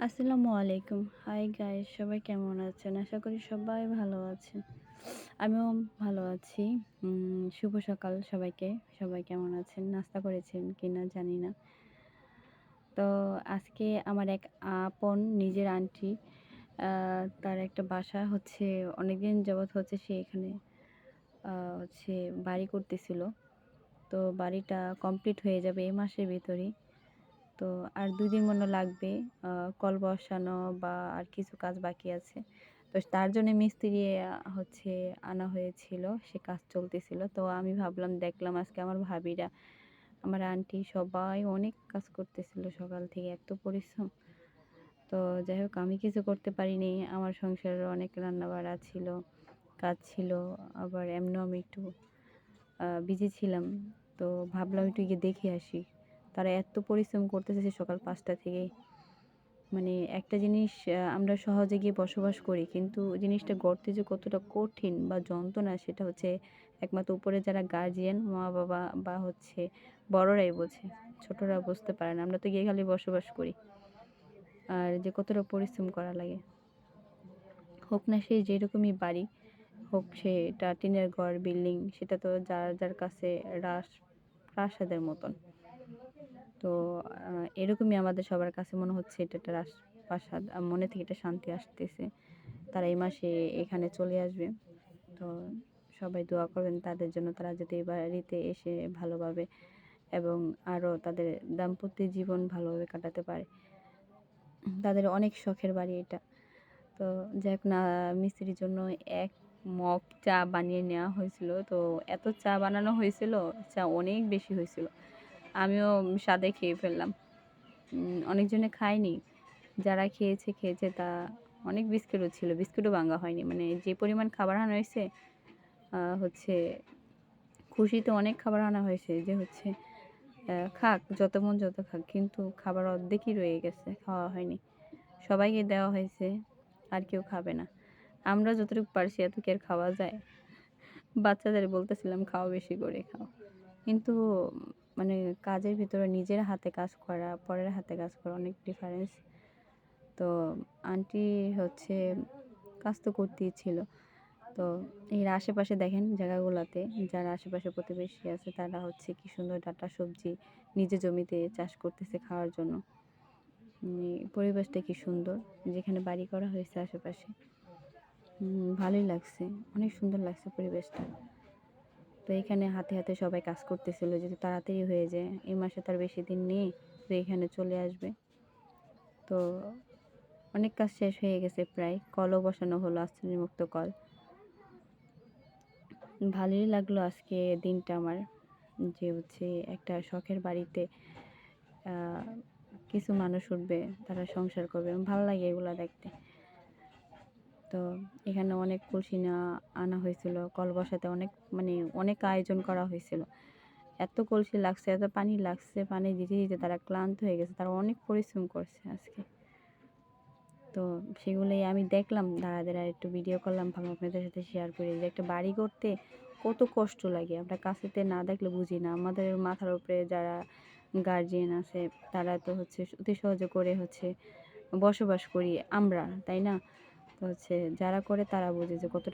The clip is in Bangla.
আসসালামু আলাইকুম। হাই গাইস, সবাই কেমন আছেন? আশা করি সবাই ভালো আছেন। আমিও ভালো আছি। শুভ সকাল সবাইকে। সবাই কেমন আছেন? নাস্তা করেছেন কিনা জানি না। তো আজকে আমার এক আপন নিজের আন্টি আ তার একটা বাসা হচ্ছে অনেকদিন যাবৎ হচ্ছে সে এখানে হচ্ছে বাড়ি করতেছিল। তো বাড়িটা কমপ্লিট হয়ে যাবে এই মাসের ভেতরেই। তো আর ২ দিন মনে লাগবে আ কল বসানো বা আর কিছু কাজ বাকি আছে। তো তার জন্য মিস্ত্রি হচ্ছে আনা হয়েছিল। সে কাজ চলতেছিল। তো আমি ভাবলাম দেখলাম আজকে আমার ভাবিরা, আমার আন্টি সবাই অনেক কাজ করতেছিল সকাল থেকে এত পরিশ্রম। তো যাই হোক আমি কিছু করতে পারিনি। আমার সংসারের অনেক রান্নাবাড়া ছিল, কাজ ছিল। আবার এমনিও আমি একটু বিজি ছিলাম। তো ভাবলাম একটু গিয়ে দেখে আসি। তারা এত পরিশ্রম করতেছে সে সকাল ৫টা থেকেই। মানে একটা জিনিস আমরা সহজে গিয়ে বসবাস করি। কিন্তু জিনিসটা গড়তে যে কতটা কঠিন বা যন্ত্রণা সেটা হচ্ছে একমাত্র উপরে যারা গার্ডিয়ান, মা-বাবা বা হচ্ছে বড়রাই বোঝে। ছোটরা বুঝতে পারে না। আমরা তো গিয়ে খালি বসবাস করি। আর যে কতটা পরিশ্রম করা লাগে। হোক না সে যেরকমই বাড়ি, হোক সেটা টিনের ঘর, বিল্ডিং সেটা তো যার কাছে প্রাসাদের মতন। তো আ এরকমই আমাদের সবার কাছে মনে হচ্ছে এটা একটা রাজপ্রাসাদ। মনে থেকে একটা শান্তি আসতেছে। তারা এই মাসে এখানে চলে আসবে। তো সবাই দোয়া করবেন তাদের জন্য। তারা যাতে এই বাড়িতে এসে ভালোভাবে এবং আরো তাদের দাম্পত্য জীবন ভালোভাবে কাটাতে পারে। তাদের অনেক শখের বাড়ি এটা। তো যাই হোক না মিস্ত্রির জন্য ১ মগ চা বানিয়ে নেওয়া হয়েছিল। তো এত চা বানানো হয়েছিল, চা অনেক বেশি হয়েছিল। আমিও স্বাদে খেয়ে ফেললাম। অনেকজনে খায়নি। যারা খেয়েছে তা অনেক বিস্কিটও ছিল। বিস্কিটও ভাঙা হয়নি। মানে যে পরিমাণ খাবার আনা হয়েছে হচ্ছে খুশিতে অনেক খাবার আনা হয়েছে যে হচ্ছে খাক যত মন যত খাক। কিন্তু খাবার অর্ধেকই রয়ে গেছে, খাওয়া হয়নি। সবাইকে দেওয়া হয়েছে, আর কেউ খাবে না। আমরা যতটুকু পারছি এত কি আর খাওয়া যায়? বাচ্চাদের বলতেছিলাম খাও বেশি করে খাও। কিন্তু মানে কাজের ভিতরে নিজের হাতে কাজ করা, পরের হাতে কাজ করা অনেক ডিফারেন্স। তো আন্টি হচ্ছে কাজ তো করতেই ছিল। তো এর আশেপাশে দেখেন জায়গাগুলাতে যারা আশেপাশে প্রতিবেশী আছে তারা হচ্ছে কি সুন্দর ডাঁটা সবজি নিজের জমিতে চাষ করতেছে খাওয়ার জন্য। পরিবেশটা কি সুন্দর যেখানে বাড়ি করা হয়েছে আশেপাশে। ভালোই লাগছে। অনেক সুন্দর লাগছে পরিবেশটা। তো এখানে হাতে সবাই কাজ করতেছিল যদি তাড়াতাড়ি হয়ে যায়। এই মাসে তার বেশি দিন নেই। তো এখানে চলে আসবে। তো অনেক কাজ শেষ হয়ে গেছে প্রায়। কলও বসানো হলো আর্সেনিক মুক্ত কল। ভালোই লাগলো আজকে দিনটা আমার। যে হচ্ছে একটা শখের বাড়িতে আ কিছু মানুষ উঠবে, তারা সংসার করবে। ভালো লাগে এগুলা দেখতে। তো এখানে অনেক কলসি আনা হয়েছিল। কল বসাতে অনেক মানে অনেক আয়োজন করা হয়েছিল। এত কলসি লাগছে, এত পানি লাগছে, পানি দিতে তারা ক্লান্ত হয়ে গেছে। তারা অনেক পরিশ্রম করছে আজকে। তো সেগুলোই আমি দেখলাম দাঁড়ায় একটু ভিডিও করলাম ভাবলাম আপনাদের সাথে শেয়ার করি যে একটা বাড়ি করতে কত কষ্ট লাগে আমরা কাছেতে না দেখলে বুঝি না। আমাদের মাথার উপরে যারা গার্জিয়ান আছে তারা তো হচ্ছে অতি সহজে করে হচ্ছে বসবাস করি আমরা, তাই না? তো হচ্ছে যারা করে তারা বোঝে যে কত